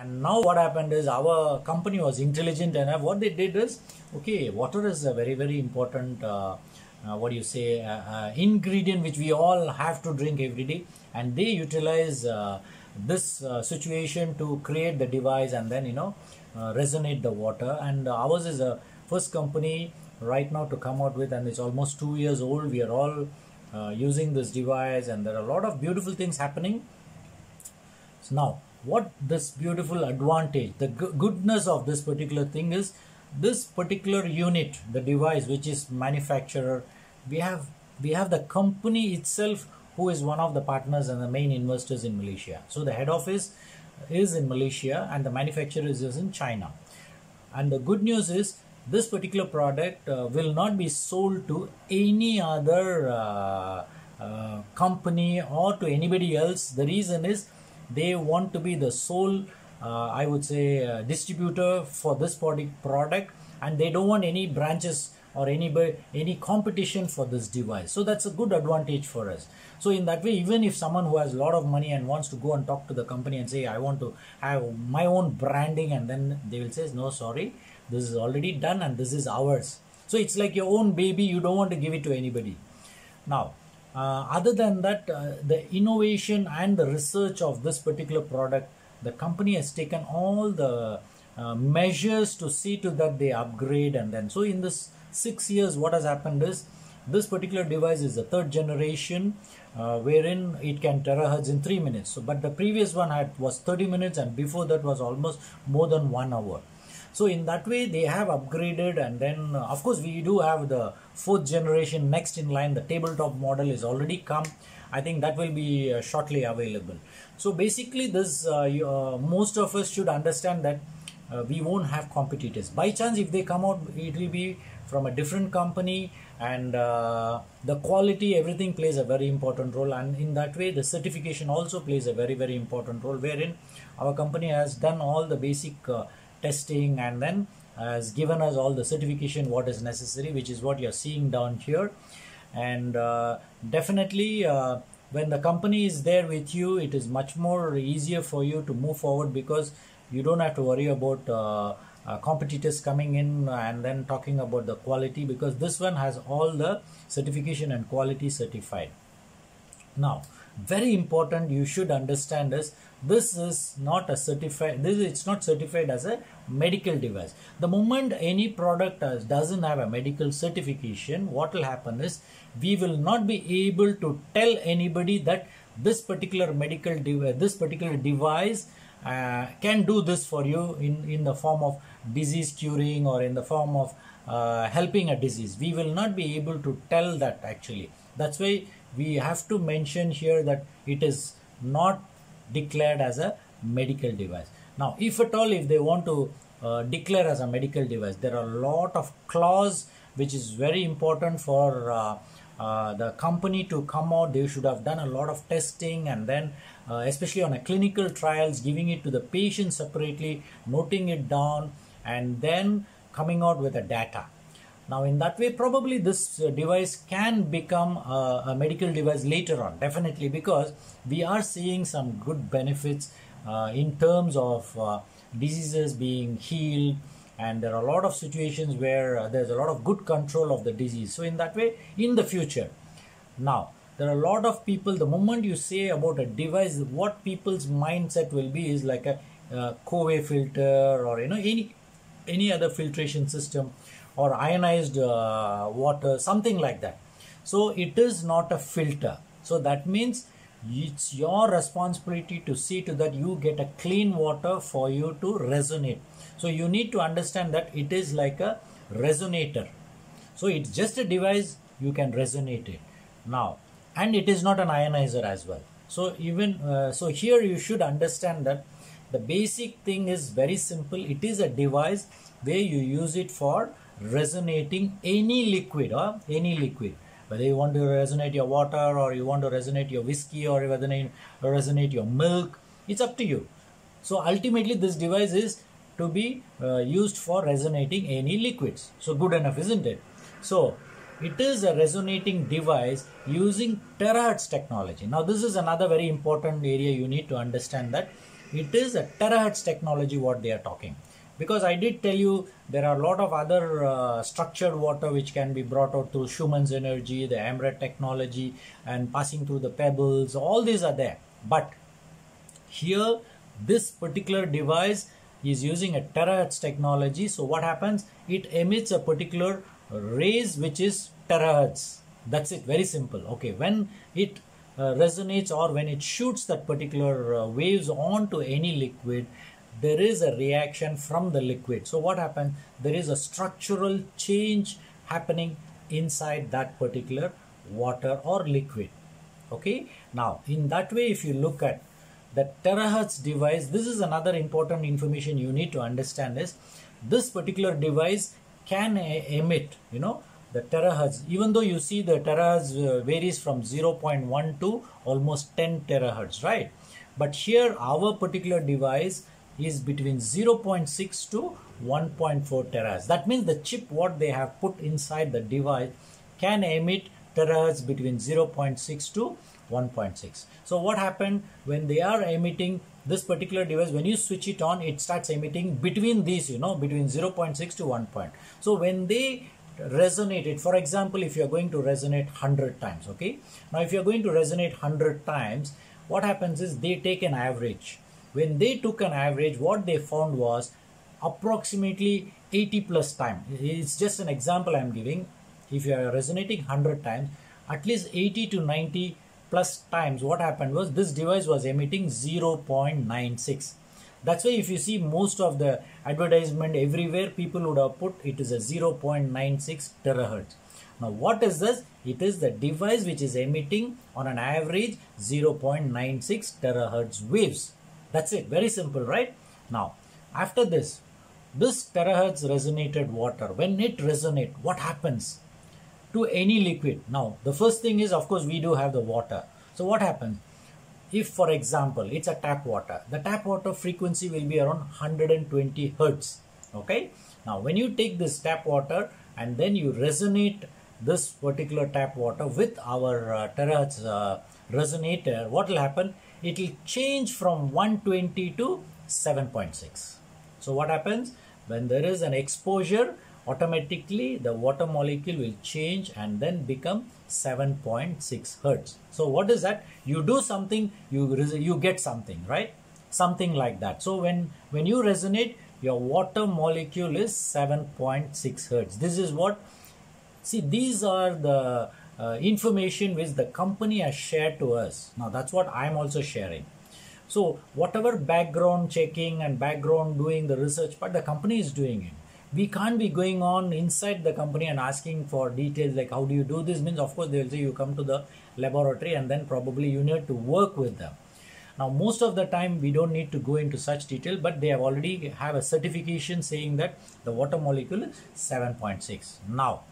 And now what happened is our company was intelligent enough. What they did is, okay, water is a very, very important, ingredient which we all have to drink every day. And they utilize this situation to create the device and then, resonate the water. And ours is a first company right now to come out with, and it's almost 2 years old. We are all using this device, and there are a lot of beautiful things happening. So now, what this beautiful advantage, the goodness of this particular thing is, this particular unit, the device which is manufacturer, we have the company itself who is one of the partners and the main investors in Malaysia. So the head office is in Malaysia and the manufacturer is in China. And the good news is, this particular product will not be sold to any other company or to anybody else. The reason is, they want to be the sole distributor for this product, and they don't want any branches or any competition for this device. So that's a good advantage for us. So in that way, even if someone who has a lot of money and wants to go and talk to the company and say, I want to have my own branding, and then they will say, no, sorry, this is already done and this is ours. So it's like your own baby, you don't want to give it to anybody. Now, other than that, the innovation and the research of this particular product, the company has taken all the measures to see to that they upgrade. And then, so in this 6 years, what has happened is, this particular device is the 3rd generation, wherein it can terahertz in 3 minutes. So, but the previous one was 30 minutes, and before that was almost more than 1 hour. So in that way, they have upgraded. And then of course we do have the 4th generation next in line. The tabletop model is already come. I think that will be shortly available. So basically this, most of us should understand that we won't have competitors. By chance, if they come out, it will be from a different company, and the quality, everything plays a very important role. And in that way, the certification also plays a very, very important role, wherein our company has done all the basic testing and then has given us all the certification what is necessary, which is what you're seeing down here. And definitely when the company is there with you, it is much more easier for you to move forward, because you don't have to worry about competitors coming in and then talking about the quality, because this one has all the certification and quality certified. Now, very important, you should understand is, this is not a certified, it's not certified as a medical device. The moment any product doesn't have a medical certification, what will happen is, we will not be able to tell anybody that this particular medical device, this particular device can do this for you in the form of disease curing or in the form of helping a disease. We will not be able to tell that actually. That's why we have to mention here that it is not declared as a medical device. Now, if at all, if they want to declare as a medical device, there are a lot of clause which is very important for the company to come out. They should have done a lot of testing, and then especially on a clinical trials, giving it to the patient separately, noting it down, and then coming out with the data. Now in that way, probably this device can become a medical device later on, definitely, because we are seeing some good benefits in terms of diseases being healed, and there are a lot of situations where there's a lot of good control of the disease. So in that way, in the future, now there are a lot of people, the moment you say about a device, what people's mindset will be is like a Cove filter, or any other filtration system, or ionized water, something like that. So it is not a filter. So that means it's your responsibility to see to that you get a clean water for you to resonate. So you need to understand that it is like a resonator. So it's just a device, you can resonate it. Now, and it is not an ionizer as well. So even so here you should understand that the basic thing is very simple. It is a device where you use it for resonating any liquid, whether you want to resonate your water, or you want to resonate your whiskey, or whether you resonate your milk, it's up to you. So ultimately this device is to be used for resonating any liquids. So good enough, isn't it? So it is a resonating device using terahertz technology. Now this is another very important area you need to understand, that it is a terahertz technology what they are talking. Because I did tell you there are a lot of other structured water which can be brought out through Schumann's energy, the Amret technology, and passing through the pebbles. All these are there. But here, this particular device is using a terahertz technology. So what happens? It emits a particular rays which is terahertz. That's it. Very simple. Okay. When it resonates or when it shoots that particular waves onto any liquid, there is a reaction from the liquid. So what happens? There is a structural change happening inside that particular water or liquid. Okay. Now, in that way, if you look at the terahertz device, this is another important information you need to understand is this particular device can emit, the terahertz. Even though you see the terahertz varies from 0.1 to almost 10 terahertz, right? But here our particular device is between 0.6 to 1.4 terahertz. That means the chip what they have put inside the device can emit terahertz between 0.6 to 1.6. So what happened when they are emitting this particular device, when you switch it on, it starts emitting between these, between 0.6 to 1 point. So when they resonate it, for example, if you are going to resonate 100 times, okay. Now if you are going to resonate 100 times, what happens is they take an average. When they took an average, what they found was approximately 80 plus time. It's just an example I am giving. If you are resonating 100 times, at least 80 to 90 plus times, what happened was this device was emitting 0.96. That's why if you see most of the advertisement everywhere, people would have put it is a 0.96 terahertz. Now what is this? It is the device which is emitting on an average 0.96 terahertz waves. That's it. Very simple, right? Now after this terahertz resonated water, when it resonates, what happens to any liquid? Now the first thing is, of course, we do have the water. So what happens? If, for example, it's a tap water, the tap water frequency will be around 120 hertz. Okay. Now, when you take this tap water and then you resonate this particular tap water with our terahertz resonator, what will happen? It will change from 120 to 7.6. So what happens? When there is an exposure, automatically the water molecule will change and then become 7.6 hertz. So what is that? You do something, you get something, right? Something like that. So when you resonate, your water molecule is 7.6 hertz. This is what, see, these are the information which the company has shared to us. Now that's what I am also sharing. So whatever background checking and background doing the research part, the company is doing it. We can't be going on inside the company and asking for details like how do you do this. Means of course they will say you come to the laboratory and then probably you need to work with them. Now most of the time we don't need to go into such detail, but they have already have a certification saying that the water molecule is 7.6. Now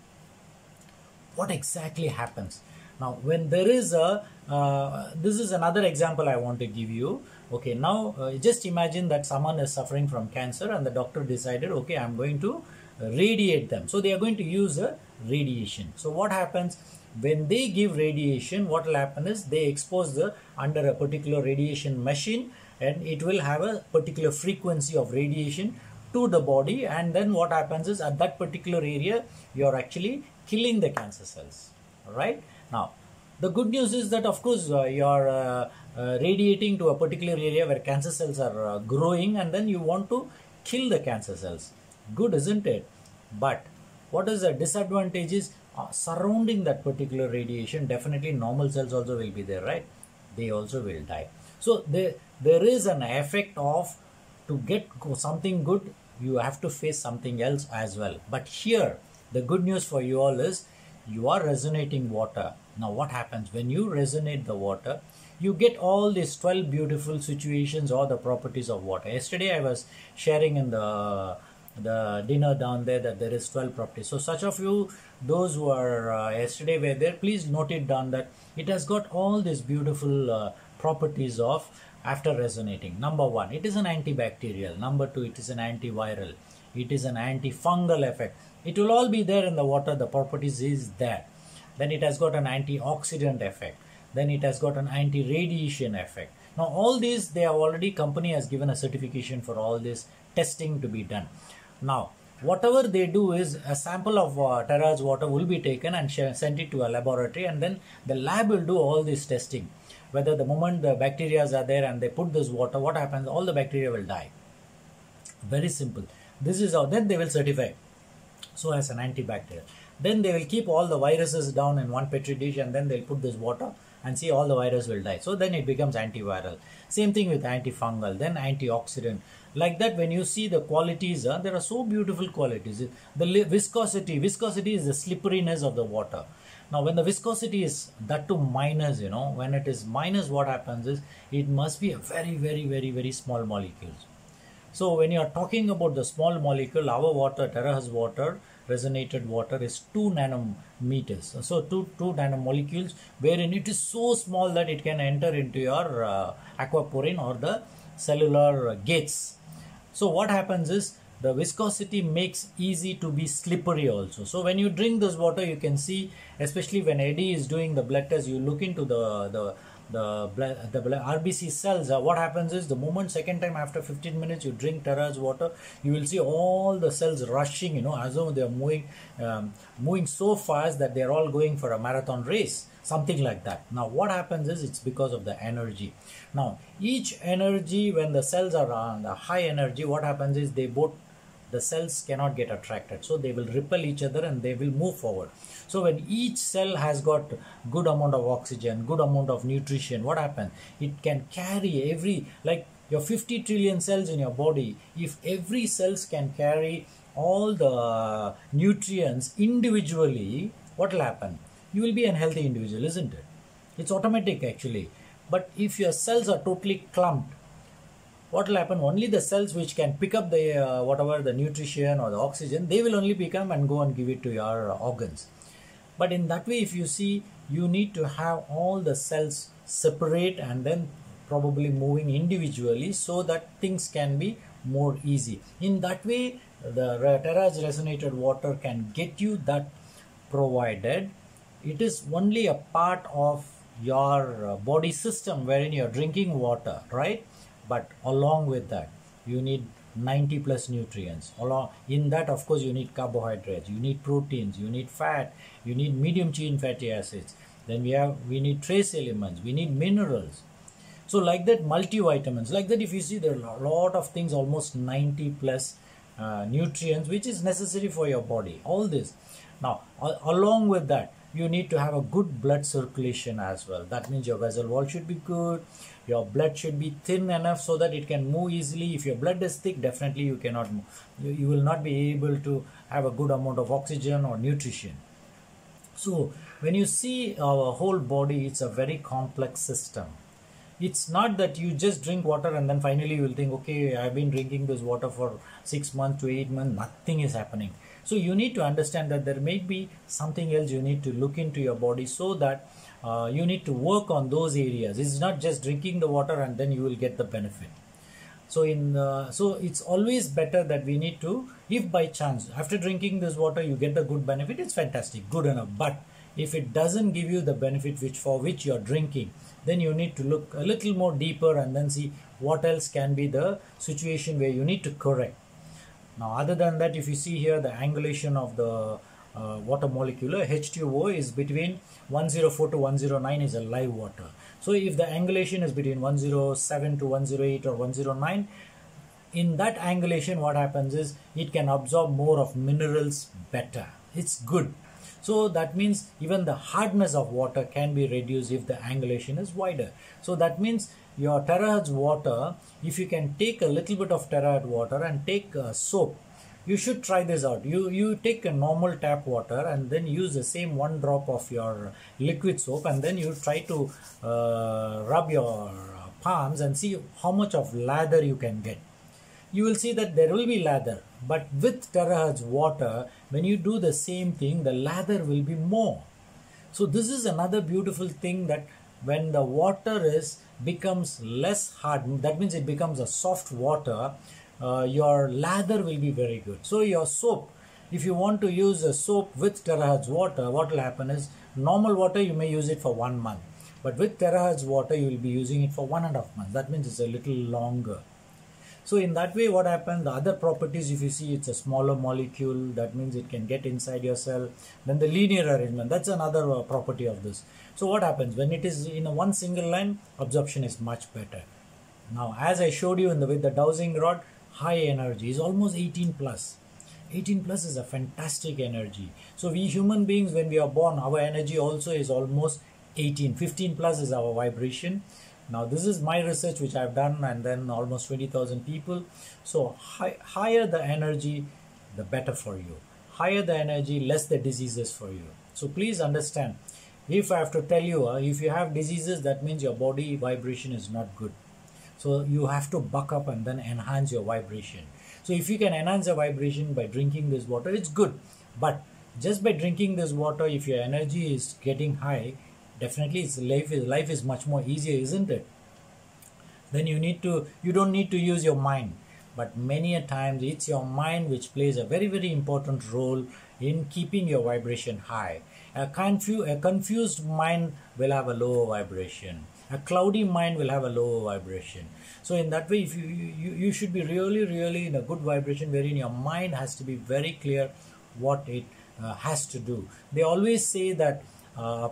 what exactly happens? Now when there is a, this is another example I want to give you. Okay, now just imagine that someone is suffering from cancer and the doctor decided, okay, I'm going to radiate them. So they are going to use a radiation. So what happens when they give radiation? What will happen is they expose the under a particular radiation machine and it will have a particular frequency of radiation to the body, and then what happens is at that particular area you are actually killing the cancer cells. All right. Now the good news is that of course you are radiating to a particular area where cancer cells are growing, and then you want to kill the cancer cells. Good, isn't it? But what is the disadvantage is surrounding that particular radiation, definitely normal cells also will be there, right? They also will die. So there is an effect of, to get something good, you have to face something else as well. But here the good news for you all is you are resonating water. Now what happens when you resonate the water? You get all these 12 beautiful situations or the properties of water. Yesterday I was sharing in the dinner down there that there is 12 properties. So such of you, those who are yesterday were there, please note it down that it has got all these beautiful properties of after resonating. Number one, it is an antibacterial. Number two, it is an antiviral. It is an antifungal effect. It will all be there in the water. The properties is there. Then it has got an antioxidant effect. Then it has got an anti-radiation effect. Now all these, they have already, company has given a certification for all this testing to be done. Now whatever they do is a sample of terahertz water will be taken and sent it to a laboratory, and then the lab will do all this testing. Whether the moment the bacteria are there and they put this water, what happens? All the bacteria will die. Very simple. This is how then they will certify so as an antibacterial. Then they will keep all the viruses down in one petri dish, and then they'll put this water and see all the virus will die. So then it becomes antiviral. Same thing with antifungal, then antioxidant. Like that, when you see the qualities, there are so beautiful qualities. The viscosity is the slipperiness of the water. Now when the viscosity is that to minus, when it is minus, what happens is it must be a very, very, very, very small molecules. So when you are talking about the small molecule, our water, terahertz water, resonated water is 2 nanometers. So 2 nanomolecules, wherein it is so small that it can enter into your aquaporine or the cellular gates. So what happens is the viscosity makes easy to be slippery also. So when you drink this water, you can see, especially when Eddie is doing the blood test, you look into the RBC cells. What happens is the moment second time after 15 minutes you drink terahertz water, you will see all the cells rushing, as though they are moving so fast that they are all going for a marathon race, something like that. Now what happens is it's because of the energy. Now each energy, when the cells are on the high energy, what happens is the cells cannot get attracted, so they will repel each other and they will move forward. So when each cell has got good amount of oxygen, good amount of nutrition, what happens? It can carry like your 50 trillion cells in your body. If every cells can carry all the nutrients individually, what will happen? You will be a healthy individual, isn't it? It's automatic actually. But if your cells are totally clumped, what will happen? Only the cells which can pick up the whatever the nutrition or the oxygen, they will only become and go and give it to your organs. But in that way, if you see, you need to have all the cells separate and then probably moving individually, so that things can be more easy. In that way, the terahertz resonated water can get you that, provided it is only a part of your body system wherein you are drinking water, right? But along with that, you need 90 plus nutrients. In that, of course, you need carbohydrates, you need proteins, you need fat, you need medium chain fatty acids. Then we need trace elements, we need minerals. So like that, multivitamins. Like that, if you see, there are a lot of things, almost 90 plus nutrients, which is necessary for your body. All this. Now, along with that, you need to have a good blood circulation as well. That means your vessel wall should be good. Your blood should be thin enough so that it can move easily. If your blood is thick, definitely you cannot move. You will not be able to have a good amount of oxygen or nutrition. So when you see our whole body, it's a very complex system. It's not that you just drink water and then finally you will think, okay, I've been drinking this water for 6 months to 8 months, nothing is happening. So you need to understand that there may be something else you need to look into your body, so that you need to work on those areas. It's not just drinking the water and then you will get the benefit. So so it's always better that we need to, if by chance after drinking this water you get the good benefit, it's fantastic, good enough. But if it doesn't give you the benefit for which you're drinking, then you need to look a little more deeper and then see what else can be the situation where you need to correct. Now other than that, if you see here, the angulation of the water molecule, H2O, is between 104 to 109 is a live water. So if the angulation is between 107 to 108 or 109, in that angulation what happens is it can absorb more of minerals better. It's good. So that means even the hardness of water can be reduced if the angulation is wider. So that means your terahertz water, if you can take a little bit of terahertz water and take soap, you should try this out. You take a normal tap water and then use the same 1 drop of your liquid soap, and then you try to rub your palms and see how much of lather you can get. You will see that there will be lather, but with terahertz water, when you do the same thing, the lather will be more. So this is another beautiful thing, that when the water becomes less hard, that means it becomes a soft water, your lather will be very good. So your soap, if you want to use a soap with terahertz water, what will happen is, normal water you may use it for 1 month. But with terahertz water, you will be using it for 1.5 months. That means it's a little longer. So in that way, what happens, the other properties, if you see, it's a smaller molecule, that means it can get inside your cell. Then the linear arrangement, that's another property of this. So what happens, when it is in a one single line, absorption is much better. Now, as I showed you with the dowsing rod, high energy is almost 18 plus. 18 plus is a fantastic energy. So we human beings, when we are born, our energy also is almost 18. 15 plus is our vibration. Now this is my research which I've done, and then almost 20,000 people. So higher the energy, the better for you. Higher the energy, less the diseases for you. So please understand, if I have to tell you, if you have diseases, that means your body vibration is not good. So you have to buck up and then enhance your vibration. So if you can enhance your vibration by drinking this water, it's good. But just by drinking this water, if your energy is getting high, definitely life is much more easier, isn't it? Then you don't need to use your mind. But many a times it's your mind which plays a very, very important role in keeping your vibration high. A confused mind will have a lower vibration. A cloudy mind will have a lower vibration. So in that way, if you should be really in a good vibration, wherein your mind has to be very clear what it has to do. They always say that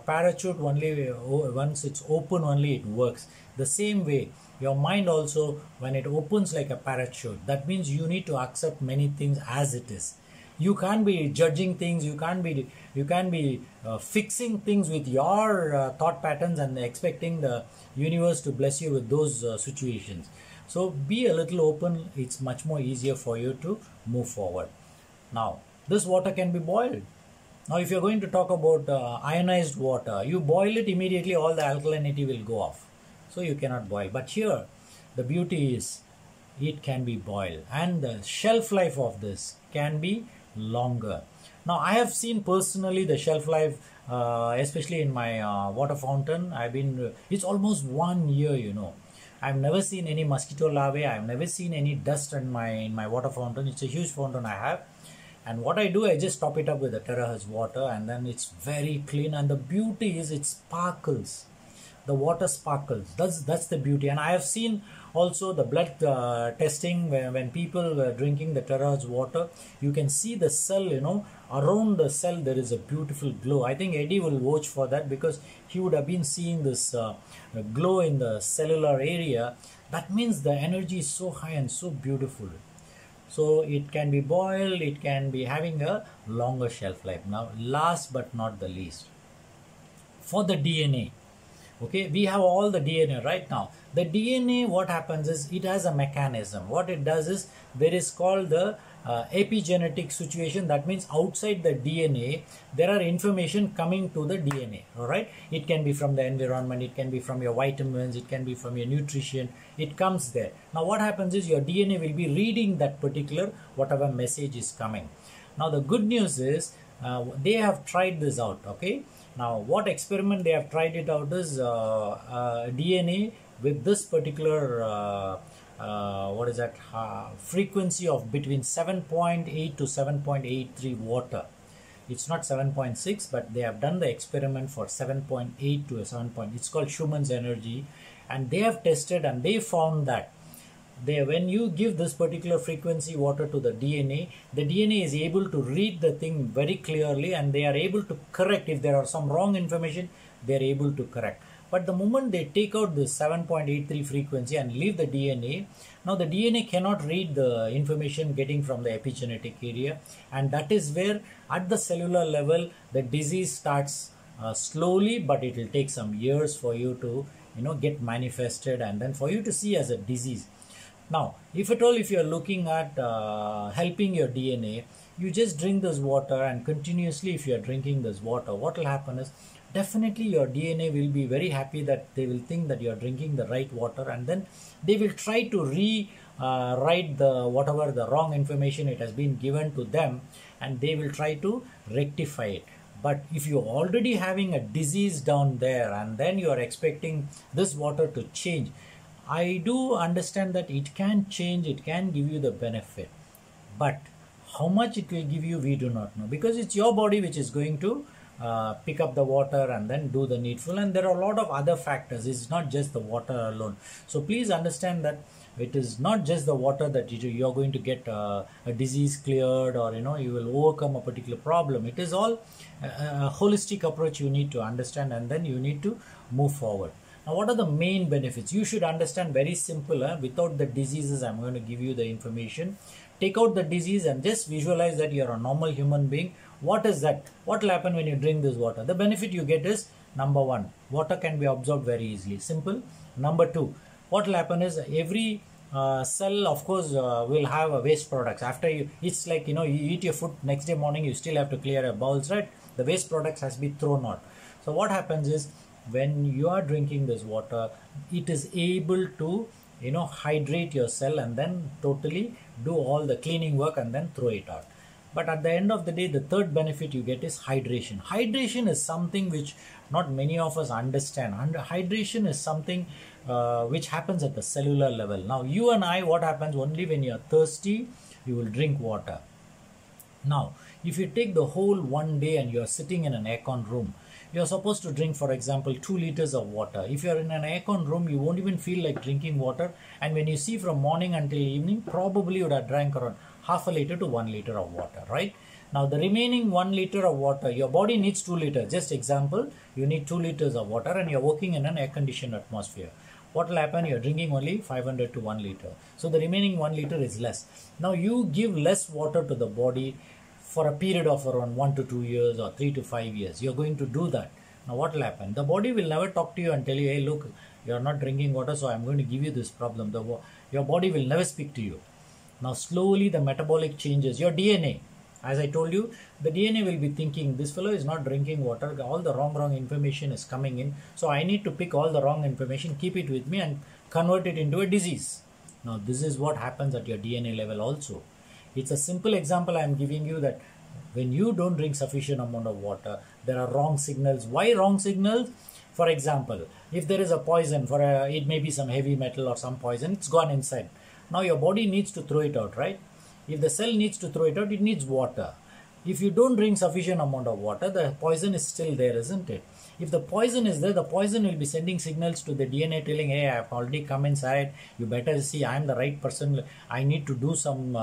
parachute only once it's open only it works. The same way, your mind also, when it opens like a parachute, that means you need to accept many things as it is. You can't be judging things, you can't be fixing things with your thought patterns and expecting the universe to bless you with those situations. So be a little open, it's much more easier for you to move forward. Now, this water can be boiled. Now, if you're going to talk about ionized water, you boil it immediately, all the alkalinity will go off. So you cannot boil. But here, the beauty is it can be boiled, and the shelf life of this can be longer. Now, I have seen personally the shelf life, especially in my water fountain. It's almost 1 year, you know. I've never seen any mosquito larvae. I've never seen any dust in my water fountain. It's a huge fountain I have. And what I do, I just top it up with the terahertz water, and then it's very clean. And the beauty is it sparkles. The water sparkles. That's the beauty. And I have seen also the blood testing when people were drinking the terahertz water. You can see the cell, you know, around the cell there is a beautiful glow. I think Eddie will watch for that, because he would have been seeing this glow in the cellular area. That means the energy is so high and so beautiful. So it can be boiled, it can be having a longer shelf life. Now, last but not the least, for the DNA. Okay, we have all the DNA right now. The DNA, what happens is it has a mechanism. What it does is there is called the epigenetic situation. That means outside the DNA, there are information coming to the DNA. All right, it can be from the environment, it can be from your vitamins, it can be from your nutrition. It comes there. Now, what happens is your DNA will be reading that particular whatever message is coming. Now, the good news is they have tried this out. Okay. Now, what experiment they have tried it out is DNA with this particular frequency of between 7.8 to 7.83 water. It's not 7.6, but they have done the experiment for 7.8 to a 7. It's called Schumann's energy, and they have tested and they found that when you give this particular frequency water to the DNA is able to read the thing very clearly, and they are able to correct. If there are some wrong information, they are able to correct. But the moment they take out the 7.83 frequency and leave the DNA, now the DNA cannot read the information getting from the epigenetic area, and that is where at the cellular level the disease starts slowly, but it will take some years for you to get manifested, and then for you to see as a disease. Now, if at all, if you are looking at helping your DNA, you just drink this water, and continuously if you are drinking this water, what will happen is definitely your DNA will be very happy that they will think that you are drinking the right water, and then they will try to rewrite whatever the wrong information it has been given to them, and they will try to rectify it. But if you're already having a disease down there and then you are expecting this water to change, I do understand that it can change, it can give you the benefit, but how much it will give you, we do not know, because it's your body which is going to pick up the water and then do the needful. And there are a lot of other factors. It's not just the water alone. So please understand that it is not just the water that you're going to get a disease cleared, or you will overcome a particular problem. It is all a holistic approach you need to understand, and then you need to move forward. Now, what are the main benefits? You should understand very simple. Without the diseases, I'm going to give you the information. Take out the disease and just visualize that you're a normal human being. What is that? What will happen when you drink this water? The benefit you get is, number one, water can be absorbed very easily. Simple. Number two, what will happen is every cell, of course, will have a waste products. After it's like, you eat your food, next day morning, you still have to clear your bowels, right? The waste products has been thrown out. So what happens is, when you are drinking this water, it is able to, hydrate your cell and then totally do all the cleaning work and then throw it out. But at the end of the day, the third benefit you get is hydration. Hydration is something which not many of us understand. And hydration is something which happens at the cellular level. Now, you and I, what happens only when you are thirsty, you will drink water. Now, if you take the whole one day and you are sitting in an aircon room, you are supposed to drink, for example, 2 liters of water. If you are in an aircon room, you won't even feel like drinking water. And when you see from morning until evening, probably you would have drank around half a liter to 1 liter of water, right? Now, the remaining 1 liter of water, your body needs 2 liters. Just example, you need 2 liters of water and you're working in an air-conditioned atmosphere. What will happen? You're drinking only 500 to 1 liter. So the remaining 1 liter is less. Now, you give less water to the body for a period of around 1 to 2 years or 3 to 5 years. You're going to do that. Now, what will happen? The body will never talk to you and tell you, hey, look, you're not drinking water, so I'm going to give you this problem. Your body will never speak to you. Now, slowly the metabolic changes. Your DNA, as I told you, the DNA will be thinking, this fellow is not drinking water. All the wrong information is coming in. So I need to pick all the wrong information, keep it with me and convert it into a disease. Now, this is what happens at your DNA level also. It's a simple example I am giving you, that when you don't drink sufficient amount of water, there are wrong signals. Why wrong signals? For example, if there is a poison, it may be some heavy metal or some poison, it's gone inside. Now your body needs to throw it out, right? If the cell needs to throw it out, it needs water. If you don't drink sufficient amount of water, the poison is still there, isn't it? If the poison is there, the poison will be sending signals to the DNA telling, hey, I have already come inside. You better see, I am the right person. I need to do some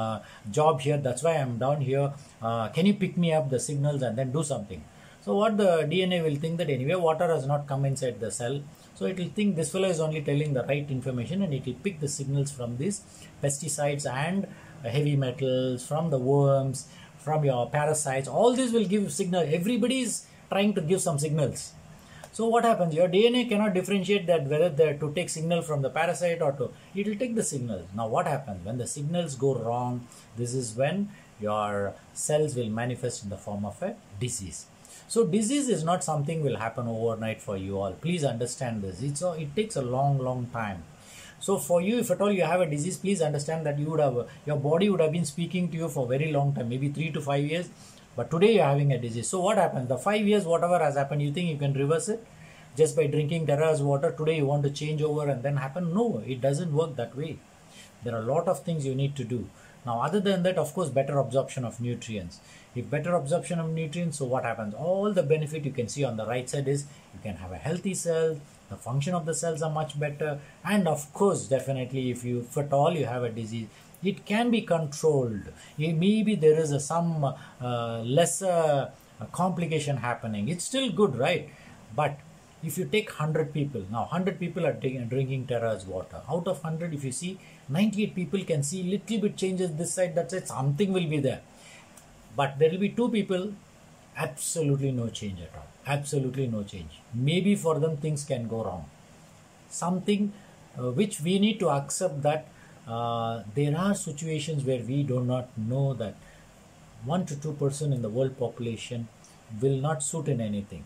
job here. That's why I am down here. Can you pick me up the signals and then do something? So what the DNA will think, that anyway, water has not come inside the cell. So it will think this fellow is only telling the right information, and it will pick the signals from these pesticides and heavy metals, from the worms, from your parasites. All this will give signal. Everybody is trying to give some signals. So what happens? Your DNA cannot differentiate that whether to take signal from the parasite or to, it will take the signals. Now what happens? When the signals go wrong, this is when your cells will manifest in the form of a disease. So disease is not something will happen overnight for you all. Please understand this. It takes a long time. So for you, if at all you have a disease, please understand that your body would have been speaking to you for a very long time, maybe 3 to 5 years. But today you're having a disease. So what happens? The 5 years, whatever has happened, you think you can reverse it? Just by drinking terrace water, today you want to change over and then happen? No, it doesn't work that way. There are a lot of things you need to do. Now, other than that, of course, better absorption of nutrients. If better absorption of nutrients, so what happens? All the benefit you can see on the right side is you can have a healthy cell, the function of the cells are much better, and of course, definitely, if at all you have a disease, it can be controlled. Maybe there is some lesser complication happening. It's still good, right? But if you take 100 people, now 100 people are drinking terrace water. Out of 100, if you see, 98 people can see little bit changes this side, that side, something will be there. But there will be 2 people, absolutely no change at all. Absolutely no change. Maybe for them things can go wrong. Something which we need to accept, that there are situations where we do not know that 1 to 2% in the world population will not suit in anything.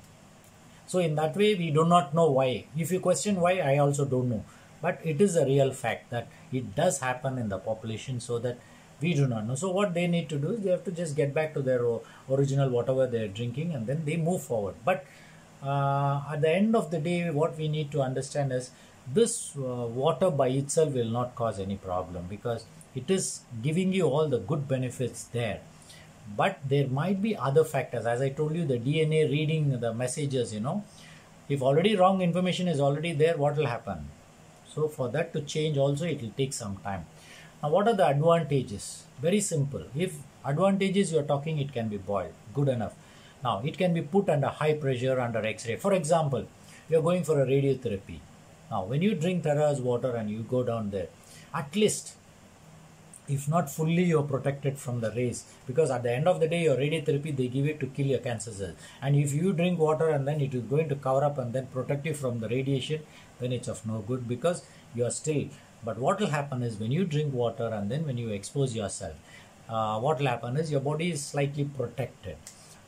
So in that way, we do not know why. If you question why, I also don't know. But it is a real fact that it does happen in the population, so that we do not know. So what they need to do is they have to just get back to their original whatever they are drinking, and then they move forward. But at the end of the day, what we need to understand is this water by itself will not cause any problem, because it is giving you all the good benefits there. but there might be other factors. As I told you, the DNA reading the messages, if already wrong information is already there, what will happen? So for that to change also, it will take some time. Now what are the advantages? Very simple. If advantages you are talking, it can be boiled, good enough. Now it can be put under high pressure, under X-ray. For example, you are going for a radiotherapy. Now when you drink Tara's water and you go down there, at least, if not fully, you're protected from the rays, because at the end of the day, your radiotherapy, they give it to kill your cancer cells. And if you drink water and then it is going to cover up and then protect you from the radiation, then it's of no good, because you are still. But what will happen is, when you drink water and then when you expose yourself, what will happen is your body is slightly protected.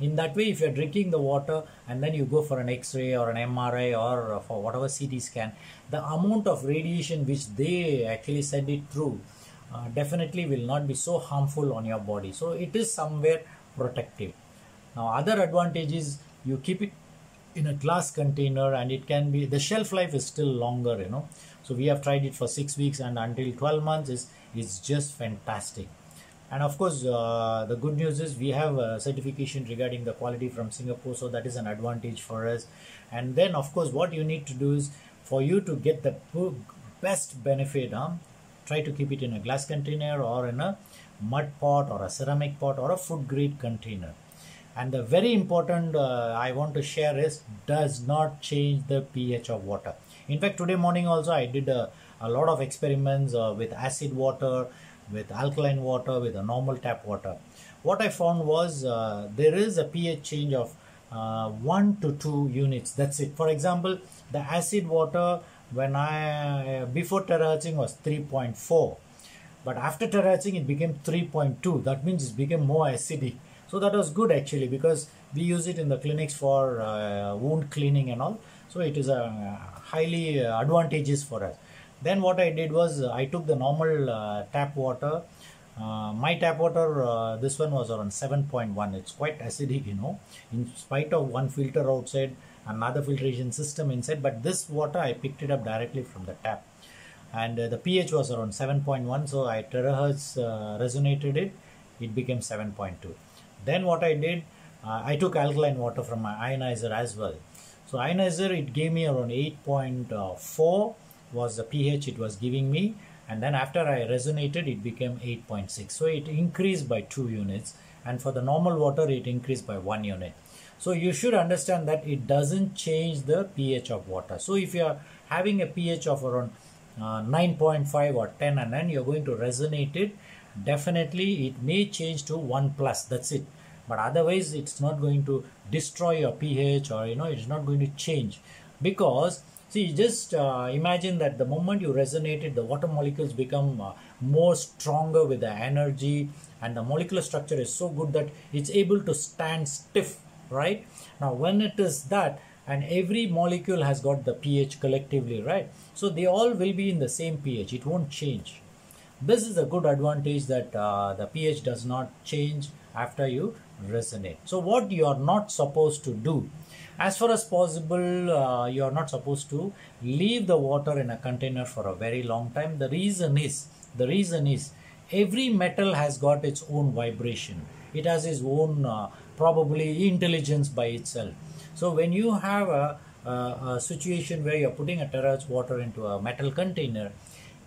In that way, if you're drinking the water and then you go for an X-ray or an MRI or for whatever CT scan, the amount of radiation which they actually send it through definitely will not be so harmful on your body. So it is somewhere protective. Now other advantage is, you keep it in a glass container and it can be, the shelf life is still longer, So we have tried it for 6 weeks and until 12 months is just fantastic. And of course, the good news is we have a certification regarding the quality from Singapore, so that is an advantage for us. And then of course, what you need to do is, for you to get the best benefit, try to keep it in a glass container or in a mud pot or a ceramic pot or a food grade container. And the very important I want to share is, does not change the pH of water. In fact, today morning also I did a lot of experiments with acid water, with alkaline water, with a normal tap water. What I found was there is a pH change of 1 to 2 units. That's it. For example, the acid water, when before terahertzing was 3.4, but after terahertzing it became 3.2. That means it became more acidic. So that was good actually, because we use it in the clinics for wound cleaning and all. So it is highly advantageous for us. Then what I did was, I took the normal tap water. My tap water, this one was around 7.1. It's quite acidic, in spite of one filter outside, another filtration system inside, but this water I picked it up directly from the tap, and the pH was around 7.1. so I terahertz resonated it became 7.2. Then what I did, I took alkaline water from my ionizer as well. So ionizer, it gave me around 8.4 was the pH it was giving me, and then after I resonated it became 8.6. so it increased by 2 units, and for the normal water it increased by 1 unit. So you should understand that it doesn't change the pH of water. So if you are having a pH of around 9.5 or 10 and then you're going to resonate it, definitely it may change to 1 plus, that's it. But otherwise it's not going to destroy your pH, or it's not going to change, because see, just imagine that the moment you resonate it, the water molecules become more stronger with the energy, and the molecular structure is so good that it's able to stand stiff. Right? Now when it is that, and every molecule has got the pH collectively, right? So they all will be in the same pH, it won't change. This is a good advantage, that the pH does not change after you resonate. So what you are not supposed to do, as far as possible, you are not supposed to leave the water in a container for a very long time. The reason is every metal has got its own vibration. It has its own probably intelligence by itself. So when you have a situation where you're putting a terahertz water into a metal container,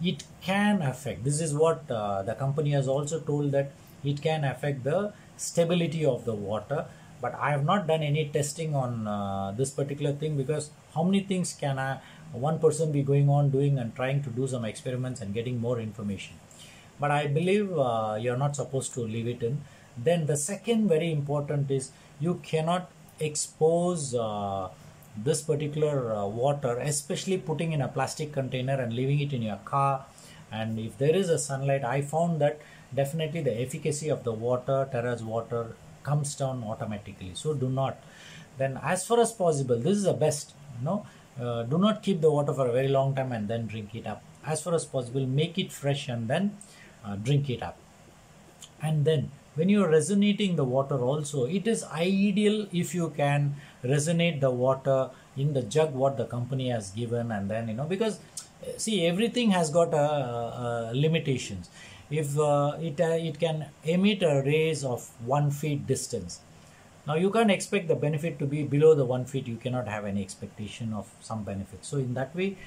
it can affect, this is what the company has also told, that it can affect the stability of the water. But I have not done any testing on this particular thing, because how many things can one person be going on doing and trying to do some experiments and getting more information. But I believe you're not supposed to leave it in. Then the second very important is, you cannot expose this particular water, especially putting in a plastic container and leaving it in your car. And if there is a sunlight, I found that definitely the efficacy of the water, terahertz water, comes down automatically. So do not. Then as far as possible, this is the best, do not keep the water for a very long time and then drink it up. As far as possible, make it fresh and then drink it up. And then when you are resonating the water also, it is ideal if you can resonate the water in the jug what the company has given, and then because see, everything has got limitations. if it can emit a rays of 1 feet distance. Now you can't expect the benefit to be below the 1 feet. You cannot have any expectation of some benefit. So in that way,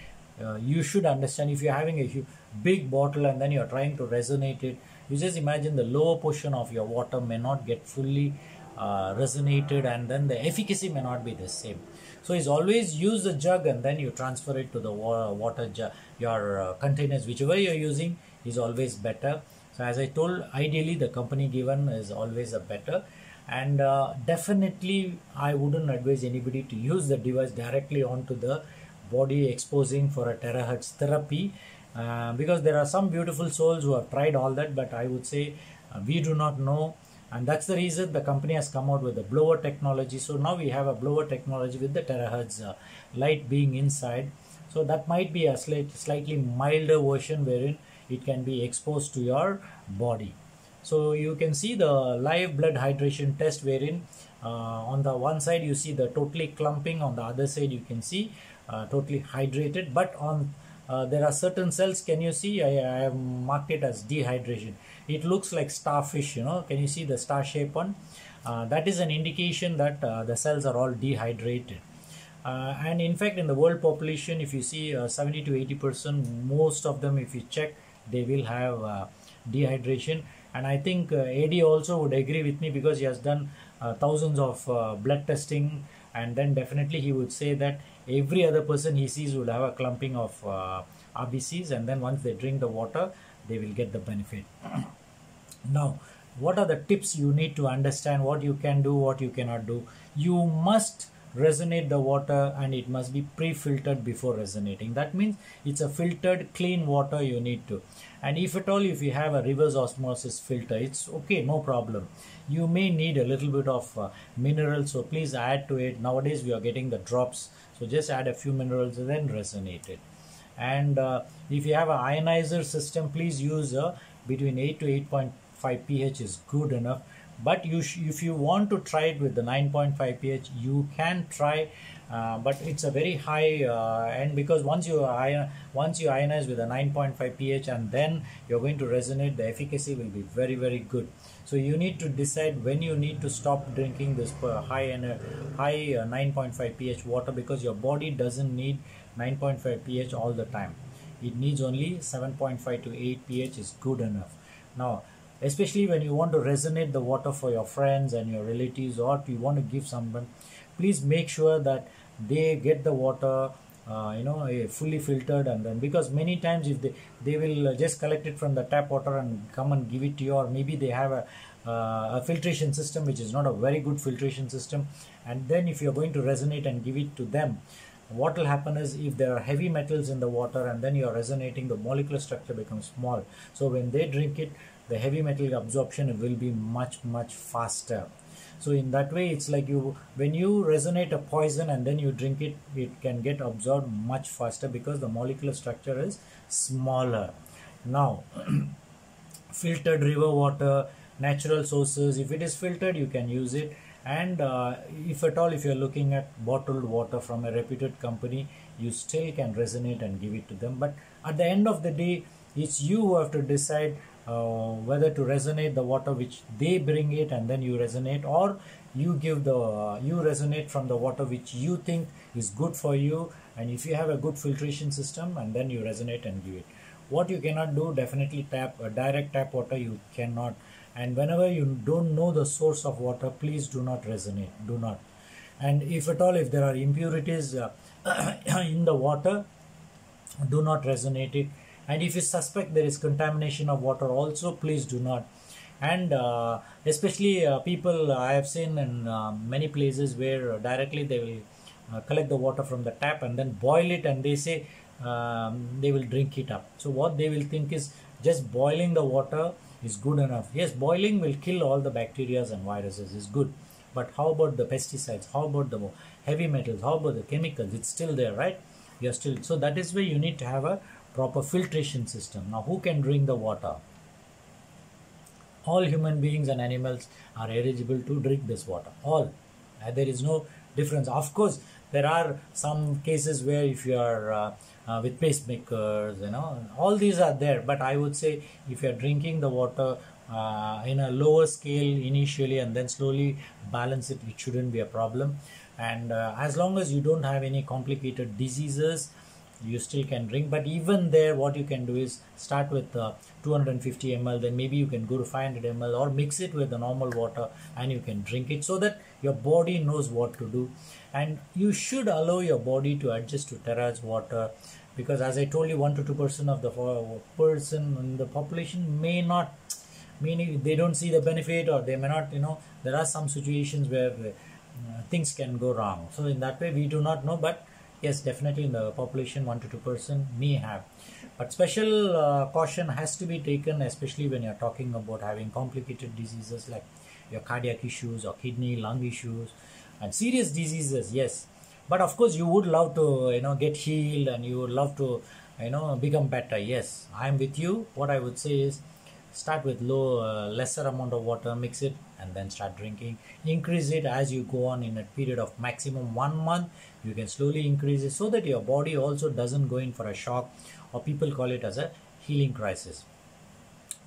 you should understand, if you're having a big bottle and then you're trying to resonate it, you just imagine the lower portion of your water may not get fully resonated, and then the efficacy may not be the same. So it's always use the jug and then you transfer it to the water jug. Your containers, whichever you're using, is always better. So as I told, ideally the company given is always a better. And definitely I wouldn't advise anybody to use the device directly onto the body, exposing for a terahertz therapy, because there are some beautiful souls who have tried all that, but I would say we do not know. And that's the reason the company has come out with the blower technology. So now we have a blower technology with the terahertz light being inside. So that might be a slightly milder version wherein it can be exposed to your body. So you can see the live blood hydration test, wherein on the one side you see the totally clumping, on the other side you can see totally hydrated, but on there are certain cells, can you see, I have marked it as dehydration. It looks like starfish, you know, can you see the star shape one? That is an indication that the cells are all dehydrated. And in fact, in the world population, if you see 70 to 80%, most of them, if you check, they will have dehydration. And I think AD also would agree with me, because he has done thousands of blood testing, and then definitely he would say that every other person he sees would have a clumping of RBCs, and then once they drink the water, they will get the benefit. Now, what are the tips you need to understand, what you can do, what you cannot do? You must resonate the water, and it must be pre-filtered before resonating. That means it's a filtered clean water you need to. And if at all, if you have a reverse osmosis filter, it's okay, no problem. You may need a little bit of minerals, so please add to it. Nowadays we are getting the drops, so just add a few minerals and then resonate it. And if you have an ionizer system, please use between 8 to 8.5 pH is good enough. But if you want to try it with the 9.5 pH, you can try, but it's a very high end, because once you ionize with a 9.5 pH and then you're going to resonate, the efficacy will be very, very good. So you need to decide when you need to stop drinking this high 9.5 pH water, because your body doesn't need 9.5 pH all the time. It needs only 7.5 to 8 pH is good enough. Now, especially when you want to resonate the water for your friends and your relatives, or you want to give someone, please make sure that they get the water fully filtered. And then, because many times if they will just collect it from the tap water and come and give it to you, or maybe they have a filtration system which is not a very good filtration system, and then if you're going to resonate and give it to them, what will happen is, if there are heavy metals in the water and then you're resonating, the molecular structure becomes small. So when they drink it, the heavy metal absorption will be much, much faster. So in that way, it's like when you resonate a poison and then you drink it, it can get absorbed much faster, because the molecular structure is smaller. Now, filtered river water, natural sources, if it is filtered, you can use it. And if at all, if you're looking at bottled water from a reputed company, you still can resonate and give it to them. But at the end of the day, it's you who have to decide whether to resonate the water which they bring it and then you resonate, or you resonate from the water which you think is good for you, and if you have a good filtration system, and then you resonate and give it. What you cannot do, definitely direct tap water you cannot. And whenever you don't know the source of water, please do not resonate, do not. And if at all, if there are impurities in the water, do not resonate it. And if you suspect there is contamination of water also, please do not. And especially people I have seen in many places where directly they will collect the water from the tap and then boil it, and they say they will drink it up. So what they will think is just boiling the water is good enough. Yes, boiling will kill all the bacteria and viruses, is good. But how about the pesticides? How about the heavy metals? How about the chemicals? It's still there, right? You're still. So that is why you need to have a proper filtration system. Now, who can drink the water? All human beings and animals are eligible to drink this water. All. There is no difference. Of course, There are some cases where if you are with pacemakers, all these are there. But I would say if you are drinking the water in a lower scale initially and then slowly balance it, it shouldn't be a problem. And as long as you don't have any complicated diseases, you still can drink. But even there, what you can do is start with 250 ml, then maybe you can go to 500 ml, or mix it with the normal water and you can drink it, so that your body knows what to do. And you should allow your body to adjust to terahertz water, because as I told you, 1 to 2% of the person in the population may not, meaning they don't see the benefit, or they may not, there are some situations where things can go wrong. So in that way we do not know, but yes, definitely in the population 1 to 2% may have. But special caution has to be taken, especially when you're talking about having complicated diseases like your cardiac issues or kidney, lung issues and serious diseases. Yes, but of course you would love to get healed, and you would love to become better. Yes, I'm with you. What I would say is start with lesser amount of water, mix it and then start drinking. Increase it as you go on in a period of maximum 1 month. You can slowly increase it so that your body also doesn't go in for a shock, or people call it as a healing crisis.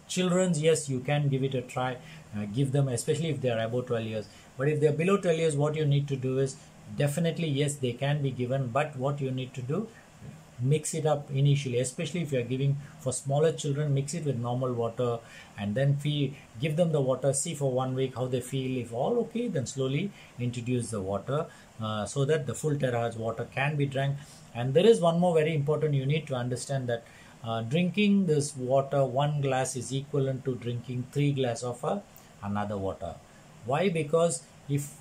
Children's, yes, you can give it a try. Give them, especially if they are above 12 years. But if they are below 12 years, what you need to do is definitely, yes, they can be given, but what you need to do, mix it up initially, especially if you are giving for smaller children. Mix it with normal water and then give them the water, see for 1 week how they feel. If all okay, then slowly introduce the water so that the full terahertz water can be drank. And there is one more very important, you need to understand that drinking this water, 1 glass is equivalent to drinking 3 glasses of another water. Why? Because if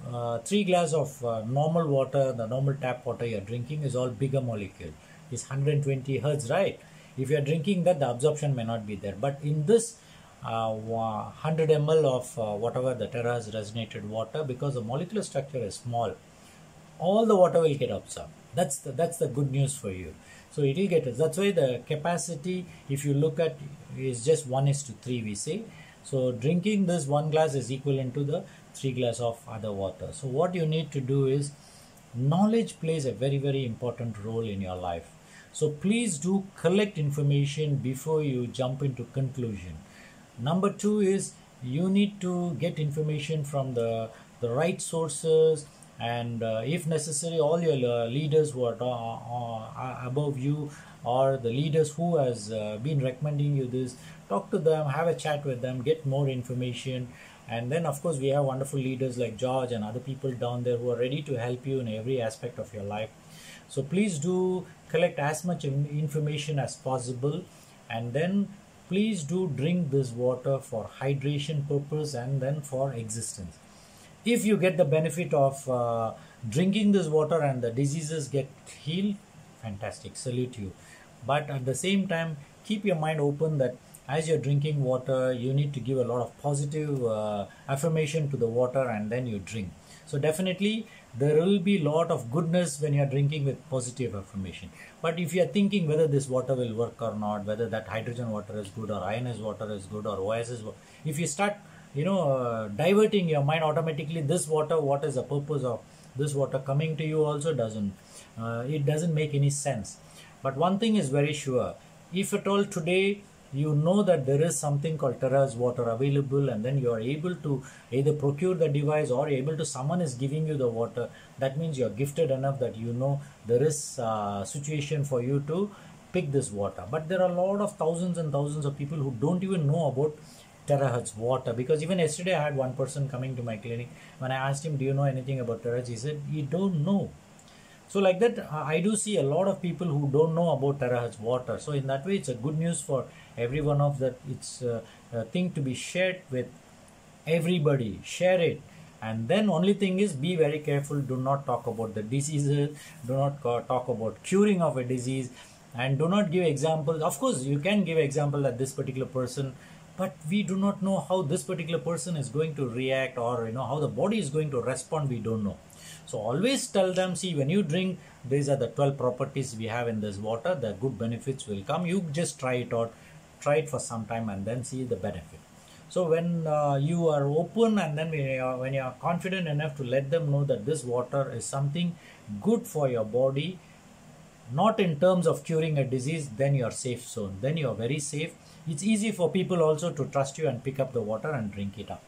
3 glasses of normal water, the normal tap water you're drinking is all bigger molecule, is 120 hertz, right? If you are drinking that, the absorption may not be there. But in this 100 ml of whatever the terahertz resonated water, because the molecular structure is small, all the water will get absorbed. That's the good news for you. So it will get it. That's why the capacity, if you look at, is just 1:3 we say. So drinking this 1 glass is equivalent to the 3 glass of other water. So what you need to do is, knowledge plays a very, very important role in your life. So please do collect information before you jump into conclusion. Number 2 is you need to get information from the right sources, and if necessary, all your leaders who are above you, or the leaders who has been recommending you this, talk to them, have a chat with them, get more information. And then of course we have wonderful leaders like George and other people down there who are ready to help you in every aspect of your life. So please do collect as much information as possible, and then please do drink this water for hydration purpose and then for existence. If you get the benefit of drinking this water and the diseases get healed, fantastic, salute you. But at the same time, keep your mind open that as you're drinking water, you need to give a lot of positive affirmation to the water and then you drink. So definitely there will be a lot of goodness when you're drinking with positive affirmation. But if you're thinking whether this water will work or not, whether that hydrogen water is good or ionized water is good or OS is good, if you start diverting your mind automatically, this water, what is the purpose of this water coming to you also doesn't make any sense. But one thing is very sure, if at all today you know that there is something called terahertz water available, and then you are able to either procure the device or able to, someone is giving you the water, that means you are gifted enough that there is a situation for you to pick this water. But there are a lot of thousands and thousands of people who don't even know about terahertz water, because even yesterday I had one person coming to my clinic. When I asked him, do you know anything about terahertz, he said he don't know. So like that, I do see a lot of people who don't know about terahertz water. So in that way, it's a good news for every one of that. It's a thing to be shared with everybody. Share it. And then only thing is, be very careful. Do not talk about the diseases. Do not talk about curing of a disease. And do not give examples. Of course, you can give example that this particular person, but we do not know how this particular person is going to react, or how the body is going to respond. We don't know. So always tell them, see, when you drink, these are the 12 properties we have in this water. The good benefits will come. You just try it out. Try it for some time and then see the benefit. So when you are open, and then when you are confident enough to let them know that this water is something good for your body, not in terms of curing a disease, then you're safe zone. Then you're very safe. It's easy for people also to trust you and pick up the water and drink it up.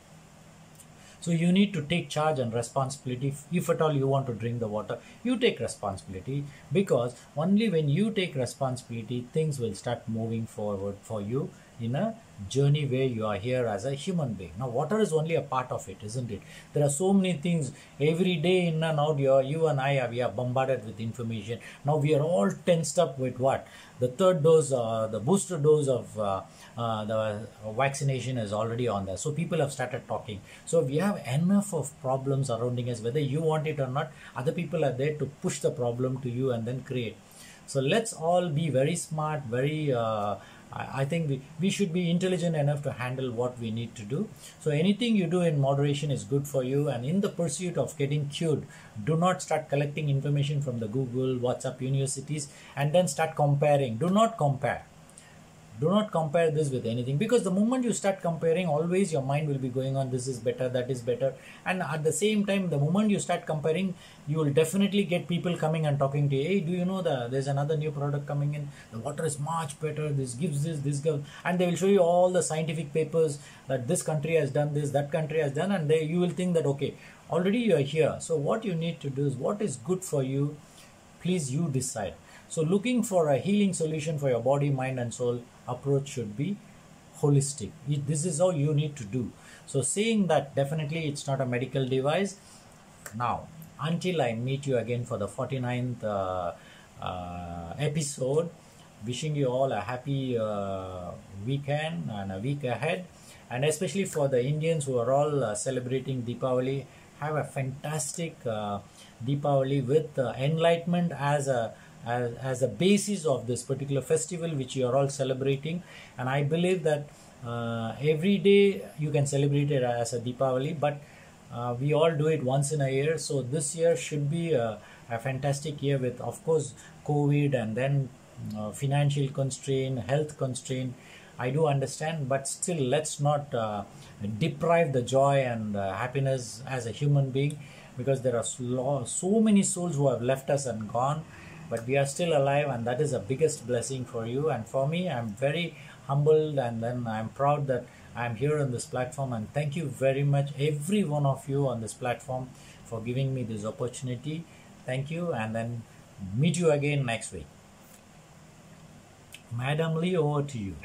So you need to take charge and responsibility. If at all you want to drink the water, you take responsibility, because only when you take responsibility, things will start moving forward for you in a journey where you are here as a human being. Now, water is only a part of it, isn't it? There are so many things every day in and out. You and I we are bombarded with information. Now we are all tensed up with what? The third dose, the booster dose of the vaccination is already on there. So people have started talking. So we have enough of problems surrounding us, whether you want it or not. Other people are there to push the problem to you and then create. So let's all be very smart, very I think we should be intelligent enough to handle what we need to do. So anything you do in moderation is good for you, and in the pursuit of getting cured, do not start collecting information from the Google, WhatsApp, universities, and then start comparing. Do not compare. Do not compare this with anything, because the moment you start comparing, always your mind will be going on, this is better, that is better. And at the same time, the moment you start comparing, you will definitely get people coming and talking to you. Hey, do you know there's another new product coming in? The water is much better. This gives this gives, and they will show you all the scientific papers that this country has done this, that country has done, and you will think that, okay, already you are here. So what you need to do is, what is good for you, please you decide. So looking for a healing solution for your body, mind and soul, approach should be holistic. This is how you need to do. So saying that, definitely it's not a medical device. Now, until I meet you again for the 49th episode, wishing you all a happy weekend and a week ahead. And especially for the Indians who are all celebrating Deepavali, have a fantastic Deepavali with enlightenment as a basis of this particular festival which you are all celebrating. And I believe that every day you can celebrate it as a Deepavali, but we all do it once in a year. So this year should be a fantastic year with, of course, COVID and then financial constraint, health constraint. I do understand, but still let's not deprive the joy and happiness as a human being, because there are so many souls who have left us and gone. But we are still alive, and that is the biggest blessing for you. And for me, I'm very humbled, and then I'm proud that I'm here on this platform. And thank you very much, every one of you on this platform, for giving me this opportunity. Thank you, and then meet you again next week. Madam Lee, over to you.